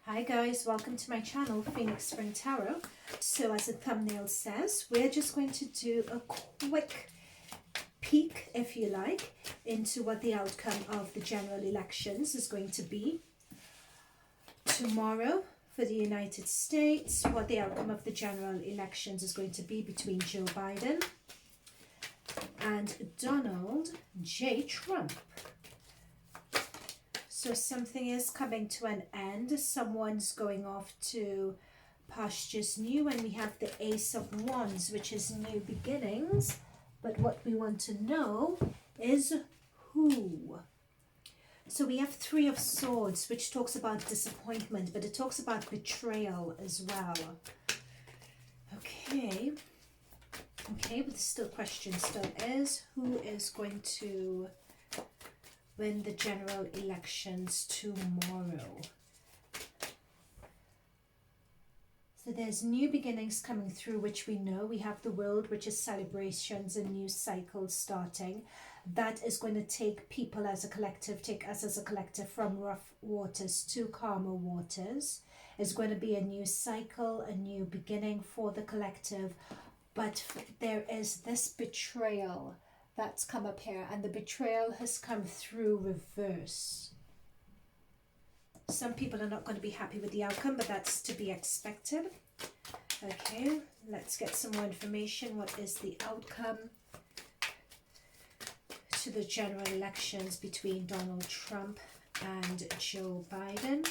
Hi guys, welcome to my channel, Phoenix Spring Tarot. So as the thumbnail says, we're just going to do a quick peek, if you like, into what the outcome of the general elections is going to be tomorrow for the United States, what the outcome of the general elections is going to be between Joe Biden and Donald J. Trump. So something is coming to an end. Someone's going off to pastures new, and we have the Ace of Wands, which is new beginnings. But what we want to know is who. So we have Three of Swords, which talks about disappointment, but it talks about betrayal as well. Okay, but the still question still is, who is going to win the general elections tomorrow? So there's new beginnings coming through, which we know. We have the World, which is celebrations and new cycles starting. That is going to take people as a collective, take us as a collective from rough waters to calmer waters. It's going to be a new cycle, a new beginning for the collective. But there is this betrayal that's come up here, and the betrayal has come through reverse. Some people are not going to be happy with the outcome, but that's to be expected. Okay, let's get some more information. What is the outcome to the general elections between Donald Trump and Joe Biden?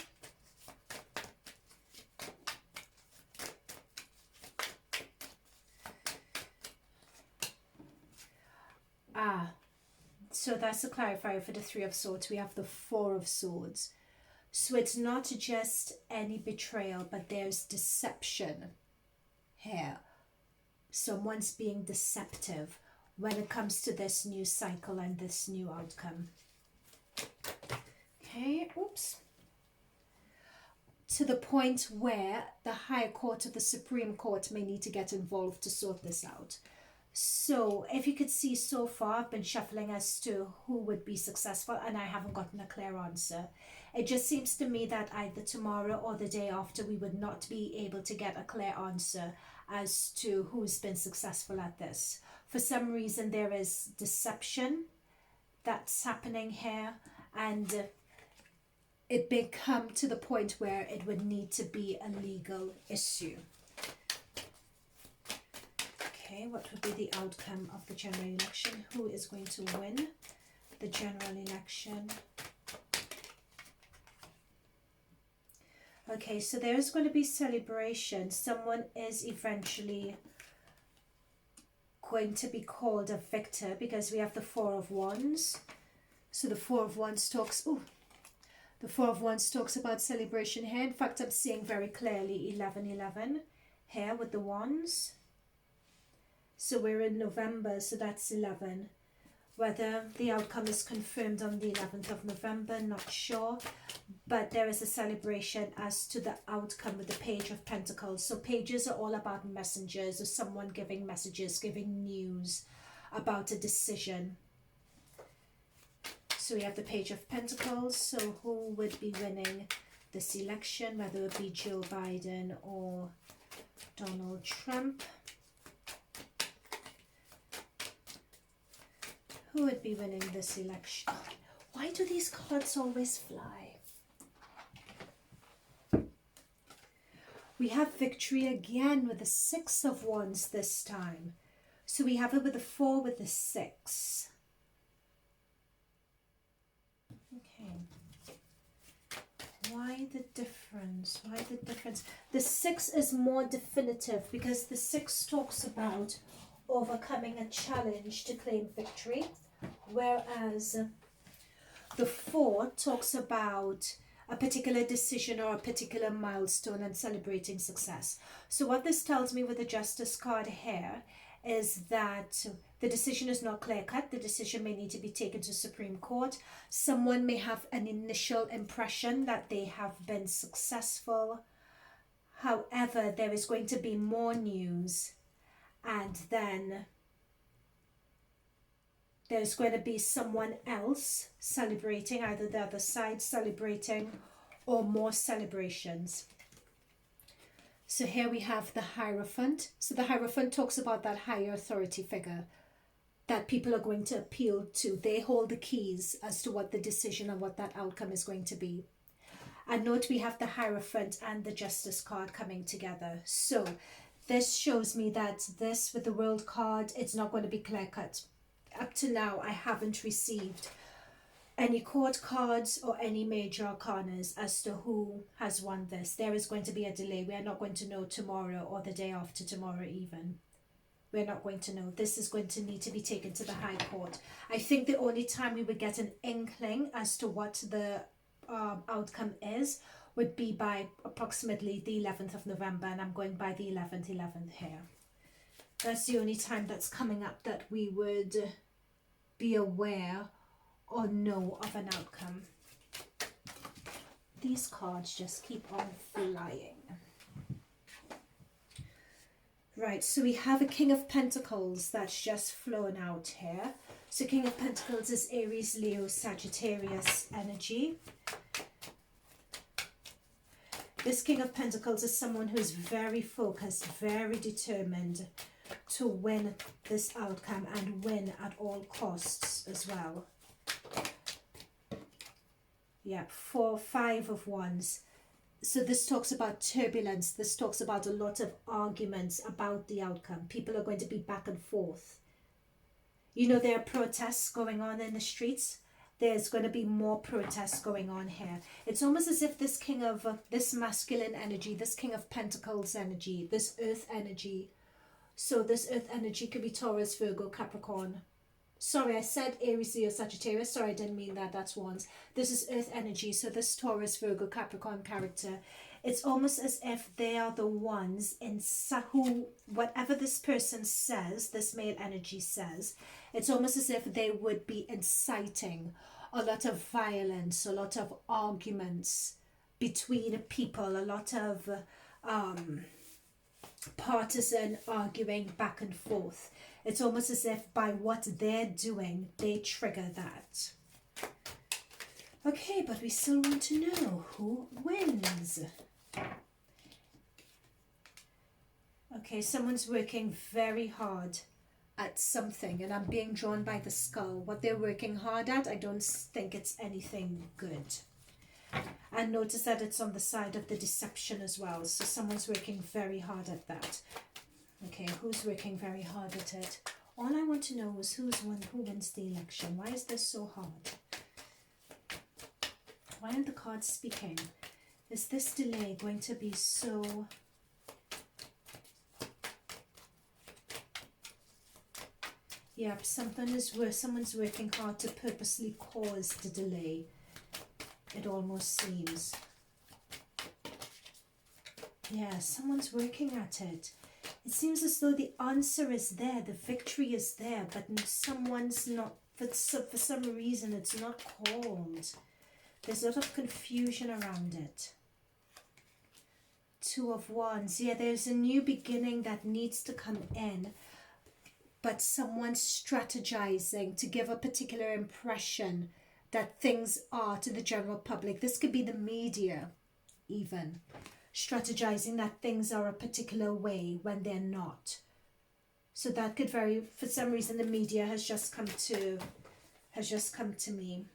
So that's a clarifier for the Three of Swords. We have the Four of Swords. So it's not just any betrayal, but there's deception here. Someone's being deceptive when it comes to this new cycle and this new outcome. Okay, oops. To the point where the Higher Court of the Supreme Court may need to get involved to sort this out. So if you could see so far, I've been shuffling as to who would be successful, and I haven't gotten a clear answer. It just seems to me that either tomorrow or the day after, we would not be able to get a clear answer as to who's been successful at this. For some reason, there is deception that's happening here, and it may come to the point where it would need to be a legal issue. Okay, what would be the outcome of the general election? Who is going to win the general election? Okay, so there is going to be celebration. Someone is eventually going to be called a victor, because we have the Four of Wands. So the Four of Wands talks, the Four of Wands talks about celebration here. In fact, I'm seeing very clearly 11:11 here with the Wands. So we're in November, so that's 11. Whether the outcome is confirmed on the 11th of November, not sure. But there is a celebration as to the outcome with the Page of Pentacles. So pages are all about messengers, or someone giving messages, giving news about a decision. So we have the Page of Pentacles. So who would be winning this election, whether it be Joe Biden or Donald Trump? Who would be winning this election? Why do these cards always fly? We have victory again with the Six of Wands this time. So we have it with the Four, with the Six. Okay. Why the difference? Why the difference? The Six is more definitive, because the Six talks about overcoming a challenge to claim victory, whereas the Four talks about a particular decision or a particular milestone and celebrating success. So what this tells me with the Justice card here is that the decision is not clear-cut. The decision may need to be taken to Supreme Court. Someone may have an initial impression that they have been successful. However, there is going to be more news, and then there's going to be someone else celebrating, either the other side celebrating, or more celebrations. So here we have the Hierophant. So the Hierophant talks about that higher authority figure that people are going to appeal to. They hold the keys as to what the decision and what that outcome is going to be. And note we have the Hierophant and the Justice card coming together. So this shows me that this with the World card, it's not going to be clear cut. Up to now, I haven't received any court cards or any major arcanas as to who has won this. There is going to be a delay. We are not going to know tomorrow or the day after tomorrow even. We're not going to know. This is going to need to be taken to the High Court. I think the only time we would get an inkling as to what the outcome is would be by approximately the 11th of November, and I'm going by the 11th here. That's the only time that's coming up that we would be aware or know of an outcome. These cards just keep on flying. Right, so we have a King of Pentacles that's just flown out here. So King of Pentacles is Aries, Leo, Sagittarius energy. This King of Pentacles is someone who's very focused, very determined to win this outcome and win at all costs as well. Yeah, 4, 5 of Wands. So this talks about turbulence. This talks about a lot of arguments about the outcome. People are going to be back and forth. You know, there are protests going on in the streets. There's going to be more protests going on here. It's almost as if this king of, this masculine energy, this King of Pentacles energy, this earth energy. So this earth energy could be Taurus, Virgo, Capricorn. Sorry, I said Aries, Leo, Sagittarius. Sorry, I didn't mean that. That's Wands. This is earth energy. So this Taurus, Virgo, Capricorn character. It's almost as if they are the ones in who, whatever this person says, this male energy says, it's almost as if they would be inciting a lot of violence, a lot of arguments between people, a lot of partisan arguing back and forth. It's almost as if by what they're doing, they trigger that. Okay, but we still want to know who wins. Okay, someone's working very hard at something, and I'm being drawn by the skull. What they're working hard at, I don't think it's anything good. And notice that it's on the side of the deception as well. So someone's working very hard at that. Okay, who's working very hard at it? All I want to know is who wins the election. Why is this so hard? Why aren't the cards speaking? Is this delay going to be so... Yep, someone's working hard to purposely cause the delay. It almost seems. Yeah, someone's working at it. It seems as though the answer is there, the victory is there, but someone's not, for some reason it's not called. There's a lot of confusion around it. 2 of Wands. Yeah, there's a new beginning that needs to come in, but someone's strategizing to give a particular impression that things are to the general public. This could be the media even. Strategizing that things are a particular way when they're not. So that could vary. For some reason the media has just come to me.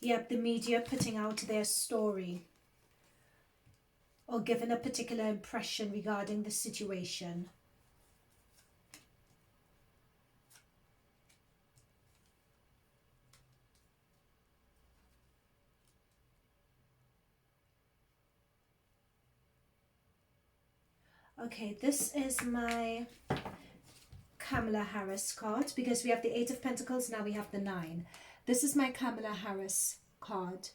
Yep, the media putting out their story or giving a particular impression regarding the situation. Okay, this is my Kamala Harris card because we have the 8 of Pentacles, now we have the 9. This is my Kamala Harris card,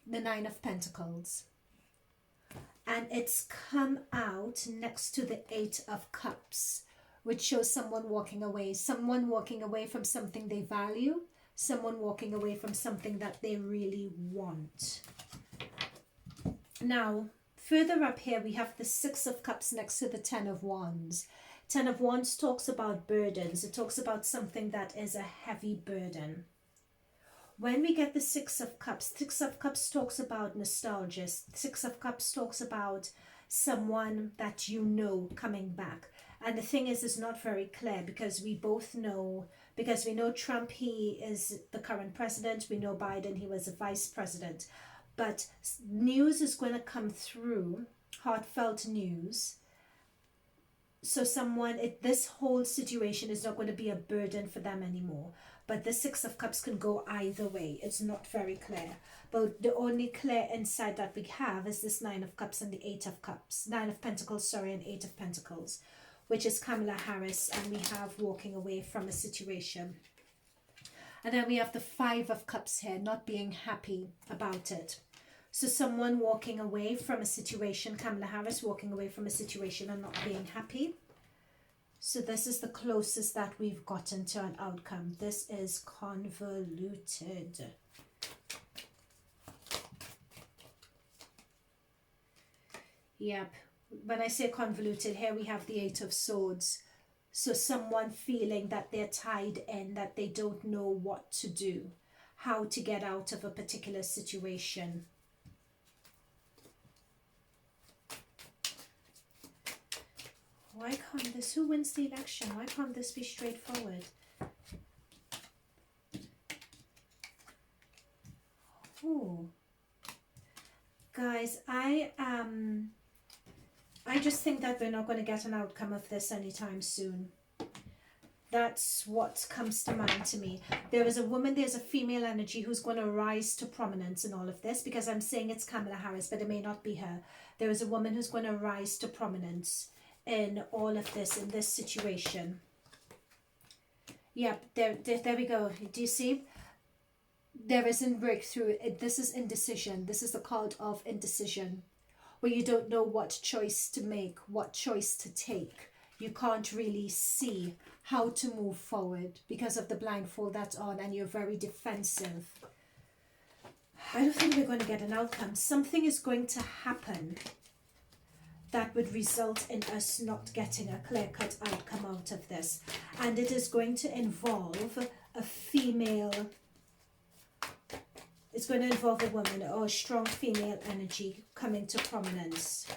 the 9 of Pentacles. And it's come out next to the 8 of Cups, which shows someone walking away from something they value, someone walking away from something that they really want. Now, further up here, we have the 6 of Cups next to the 10 of Wands. 10 of Wands talks about burdens. It talks about something that is a heavy burden. when we get the Six of Cups, Six of Cups talks about nostalgia. Six of Cups talks about someone that you know coming back. And the thing is, it's not very clear because we both know, because we know Trump, he is the current president. We know Biden, he was a vice president. But news is going to come through, heartfelt news. So this whole situation is not going to be a burden for them anymore. But the Six of Cups can go either way. It's not very clear. But the only clear insight that we have is this Nine of Cups and the Eight of Cups. Nine of Pentacles, sorry, and Eight of Pentacles, which is Kamala Harris, and we have walking away from a situation. And then we have the Five of Cups here, not being happy about it. So someone walking away from a situation, Kamala Harris walking away from a situation and not being happy. So this is the closest that we've gotten to an outcome. This is convoluted. Yep. When I say convoluted, here we have the Eight of Swords. So someone feeling that they're tied in, that they don't know what to do, how to get out of a particular situation. Why can't this, who wins the election? Why can't this be straightforward? Oh, guys, I just think that we're not going to get an outcome of this anytime soon. That's what comes to mind to me. There is a woman, there's a female energy who's going to rise to prominence in all of this, because I'm saying it's Kamala Harris, but it may not be her. There is a woman who's going to rise to prominence in all of this, in this situation. Yep, there we go. Do you see? There isn't breakthrough. This is indecision. This is the card of indecision, where you don't know what choice to make, what choice to take. You can't really see how to move forward because of the blindfold that's on, and you're very defensive. I don't think we're going to get an outcome. Something is going to happen that would result in us not getting a clear-cut outcome out of this. And it is going to involve a female, it's going to involve a woman or a strong female energy coming to prominence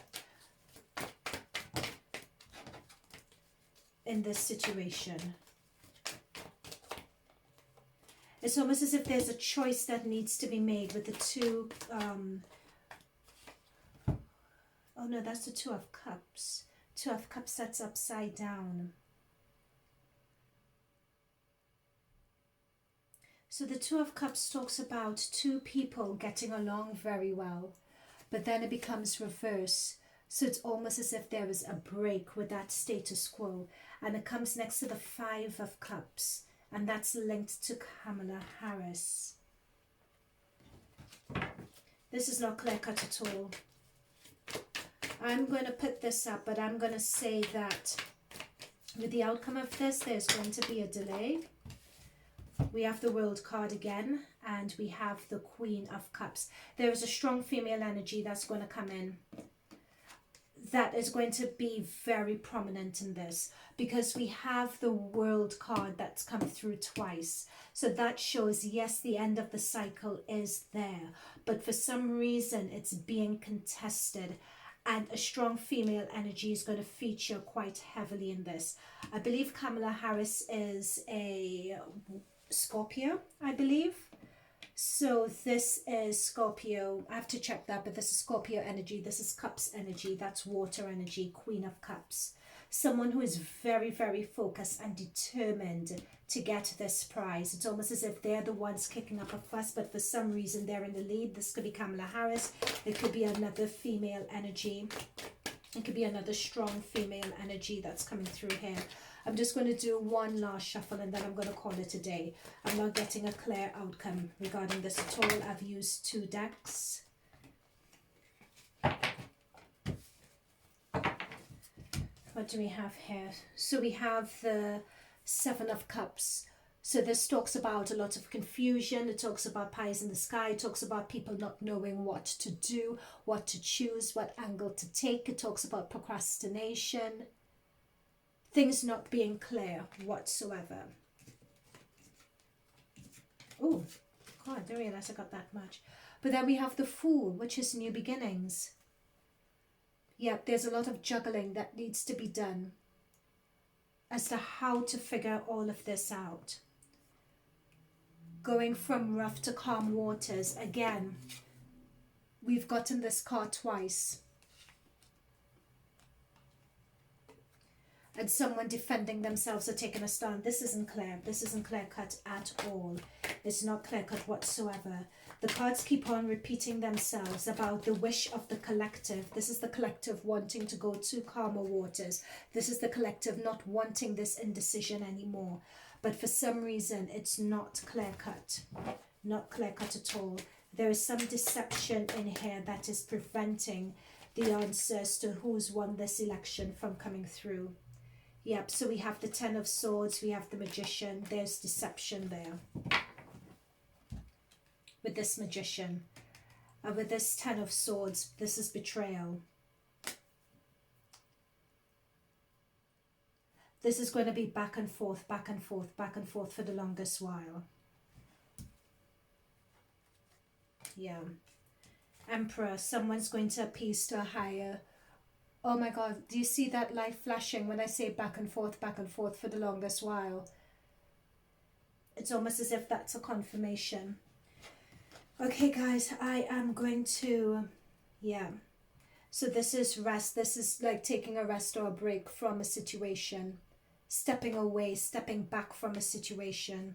in this situation. It's almost as if there's a choice that needs to be made with the two, oh no, that's the Two of Cups. Two of Cups, that's upside down. So the Two of Cups talks about two people getting along very well, but then it becomes reverse. So it's almost as if there is a break with that status quo. And it comes next to the Five of Cups, and that's linked to Kamala Harris. This is not clear-cut at all. I'm going to put this up, but I'm going to say that with the outcome of this, there's going to be a delay. We have the World card again, and we have the Queen of Cups. There is a strong female energy that's going to come in. That is going to be very prominent in this, because we have the World card that's come through twice. So that shows, yes, the end of the cycle is there, but for some reason it's being contested. And a strong female energy is going to feature quite heavily in this. I believe Kamala Harris is a Scorpio, I believe. So this is Scorpio. I have to check that, but this is Scorpio energy. This is Cups energy. That's water energy, Queen of Cups. Someone who is very, very focused and determined to get this prize. It's almost as if they're the ones kicking up a fuss, but for some reason they're in the lead. This could be Kamala Harris. It could be another female energy. It could be another strong female energy that's coming through here. I'm just going to do one last shuffle, and then I'm going to call it a day. I'm not getting a clear outcome regarding this at all. I've used 2 decks. What do we have here? So we have the Seven of Cups. So this talks about a lot of confusion. It talks about pies in the sky. It talks about people not knowing what to do, what to choose, what angle to take. It talks about procrastination. Things not being clear whatsoever. Oh, Oh, I didn't realize I got that much. But then we have the Fool, which is new beginnings. Yep, there's a lot of juggling that needs to be done as to how to figure all of this out. Going from rough to calm waters. Again, we've gotten this card twice. And someone defending themselves or taking a stand. This isn't clear. This isn't clear cut at all. It's not clear cut whatsoever. The cards keep on repeating themselves about the wish of the collective. This is the collective wanting to go to calmer waters. This is the collective not wanting this indecision anymore. But for some reason, it's not clear cut. Not clear cut at all. There is some deception in here that is preventing the answers to who's won this election from coming through. Yep, so we have the Ten of Swords, we have the Magician, there's deception there. With this Magician. And with this Ten of Swords, this is betrayal. This is going to be back and forth, back and forth, back and forth for the longest while. Yeah. Emperor, someone's going to appease to a higher. Oh my God, do you see that light flashing when I say back and forth for the longest while? It's almost as if that's a confirmation. Okay, guys, I am going to, yeah. So this is rest. This is like taking a rest or a break from a situation. Stepping away, stepping back from a situation.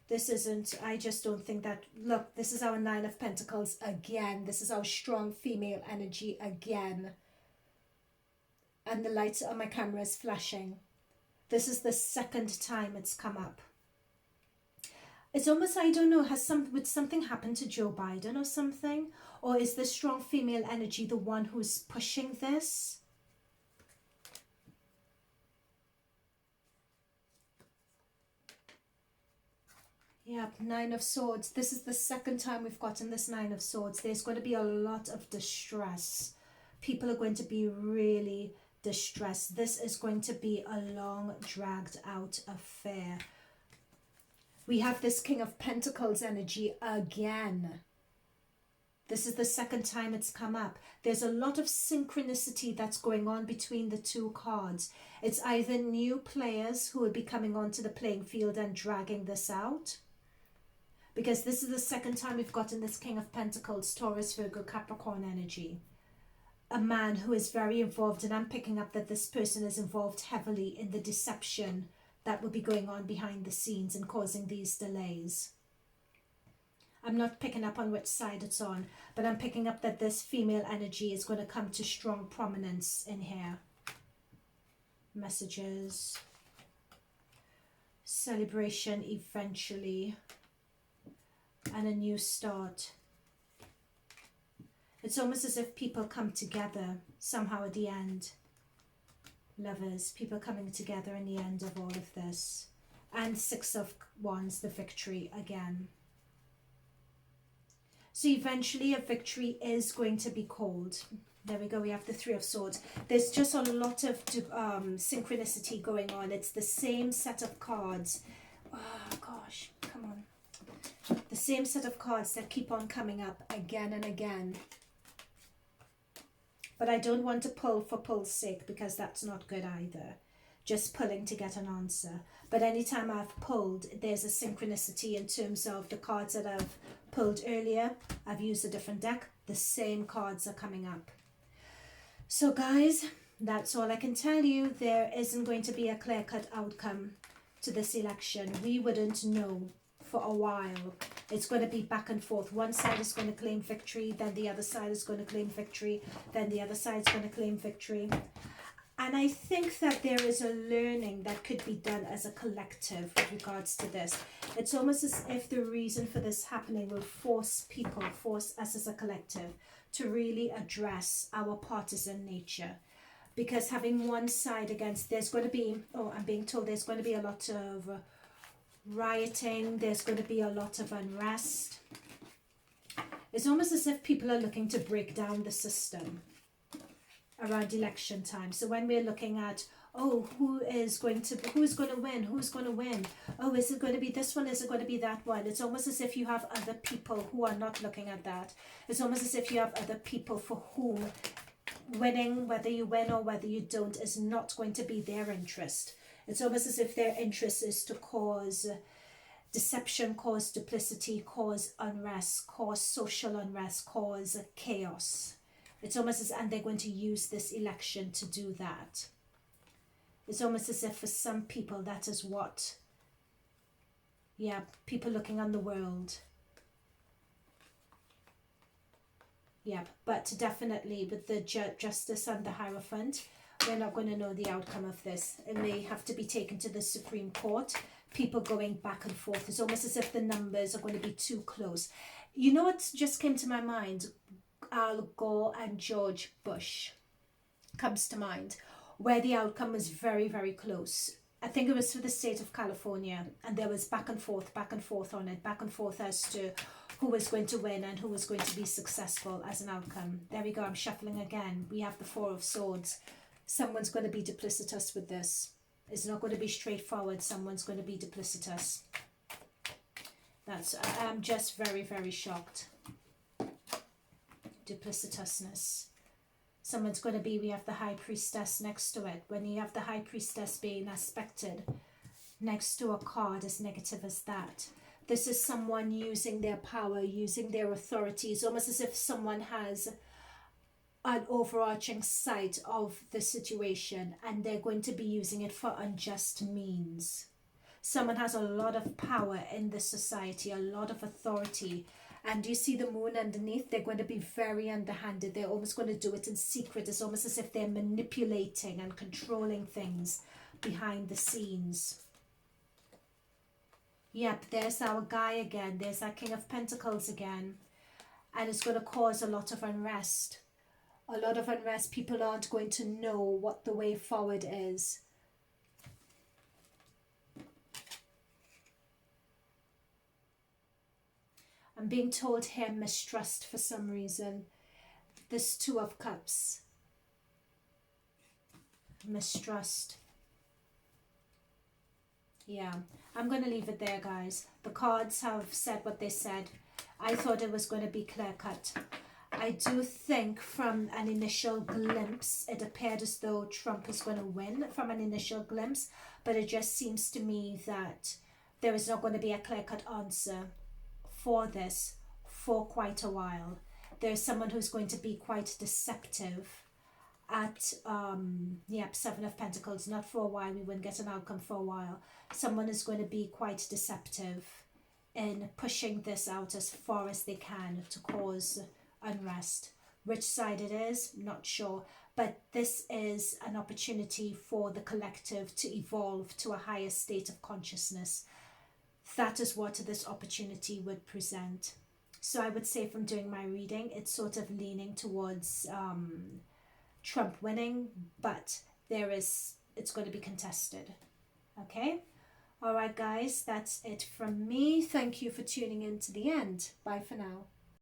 This isn't, I just don't think that, look, this is our Nine of Pentacles again. This is our strong female energy again. And the lights on my camera is flashing. This is the second time it's come up. It's almost, I don't know, would something happen to Joe Biden or something? Or is the strong female energy the one who's pushing this? Yep, Nine of Swords. This is the second time we've gotten this Nine of Swords. There's going to be a lot of distress. People are going to be really distressed. This is going to be a long, dragged out affair. We have this King of Pentacles energy again. This is the second time it's come up. There's a lot of synchronicity that's going on between the two cards. It's either new players who will be coming onto the playing field and dragging this out. Because this is the second time we've gotten this King of Pentacles, Taurus, Virgo, Capricorn energy. A man who is very involved, and I'm picking up that this person is involved heavily in the deception that will be going on behind the scenes and causing these delays. I'm not picking up on which side it's on, but I'm picking up that this female energy is going to come to strong prominence in here. Messages. Celebration eventually. And a new start. It's almost as if people come together somehow at the end. Lovers, people coming together in the end of all of this. And Six of Wands, the victory again. So eventually a victory is going to be called. There we go, we have the Three of Swords. There's just a lot of synchronicity going on. It's the same set of cards. Oh gosh, come on. The same set of cards that keep on coming up again and again. But I don't want to pull for pull's sake, because that's not good either. Just pulling to get an answer. But anytime I've pulled, there's a synchronicity in terms of the cards that I've pulled earlier. I've used a different deck. The same cards are coming up. So guys, that's all I can tell you. There isn't going to be a clear-cut outcome to this election. We wouldn't know for a while. It's going to be back and forth. One side is going to claim victory, then the other side is going to claim victory, then the other side is going to claim victory. And I think that there is a learning that could be done as a collective with regards to this. It's almost as if the reason for this happening will force people, force us as a collective to really address our partisan nature. Because having one side against, there's going to be, oh, I'm being told there's going to be a lot of rioting, there's going to be a lot of unrest. It's almost as if people are looking to break down the system around election time. So when we're looking at oh, who's going to win? Who's going to win? Oh, is it going to be this one? Is it going to be that one? It's almost as if you have other people who are not looking at that. It's almost as if you have other people for whom winning, whether you win or whether you don't, is not going to be their interest. It's almost as if their interest is to cause deception, cause duplicity, cause unrest, cause social unrest, cause chaos. It's almost as, and they're going to use this election to do that. It's almost as if for some people that is what, yeah, people looking on the world. Yeah, but definitely with the Justice and the Hierophant, we're not going to know the outcome of this. It may have to be taken to the Supreme Court. People going back and forth. It's almost as if the numbers are going to be too close. You know what just came to my mind? Al Gore and George Bush comes to mind, where the outcome was very, very close. I think it was for the state of California, and there was back and forth on it, back and forth as to who was going to win and who was going to be successful as an outcome. There we go, I'm shuffling again. We have the Four of Swords. Someone's going to be duplicitous with this. It's not going to be straightforward. Someone's going to be duplicitous. I'm just very, very shocked. Duplicitousness. Someone's going to be, we have the High Priestess next to it. When you have the High Priestess being aspected next to a card as negative as that, this is someone using their power, using their authority. It's almost as if someone has an overarching sight of the situation and they're going to be using it for unjust means. Someone has a lot of power in this society, a lot of authority. And you see the moon underneath? They're going to be very underhanded. They're almost going to do it in secret. It's almost as if they're manipulating and controlling things behind the scenes. Yep, there's our guy again. There's that King of Pentacles again. And it's going to cause a lot of unrest. A lot of unrest. People aren't going to know what the way forward is. I'm being told here mistrust for some reason. This Two of Cups. Mistrust. Yeah, I'm going to leave it there, guys. The cards have said what they said. I thought it was going to be clear-cut. I do think from an initial glimpse, it appeared as though Trump is going to win from an initial glimpse, but it just seems to me that there is not going to be a clear-cut answer for this for quite a while. There's someone who's going to be quite deceptive at Seven of Pentacles. Not for a while, we wouldn't get an outcome for a while. Someone is going to be quite deceptive in pushing this out as far as they can to cause unrest. Which side it is, not sure, but this is an opportunity for the collective to evolve to a higher state of consciousness. That is what this opportunity would present. So I would say from doing my reading, it's sort of leaning towards Trump winning, but it's going to be contested. Okay? All right, guys, that's it from me. Thank you for tuning in to the end. Bye for now.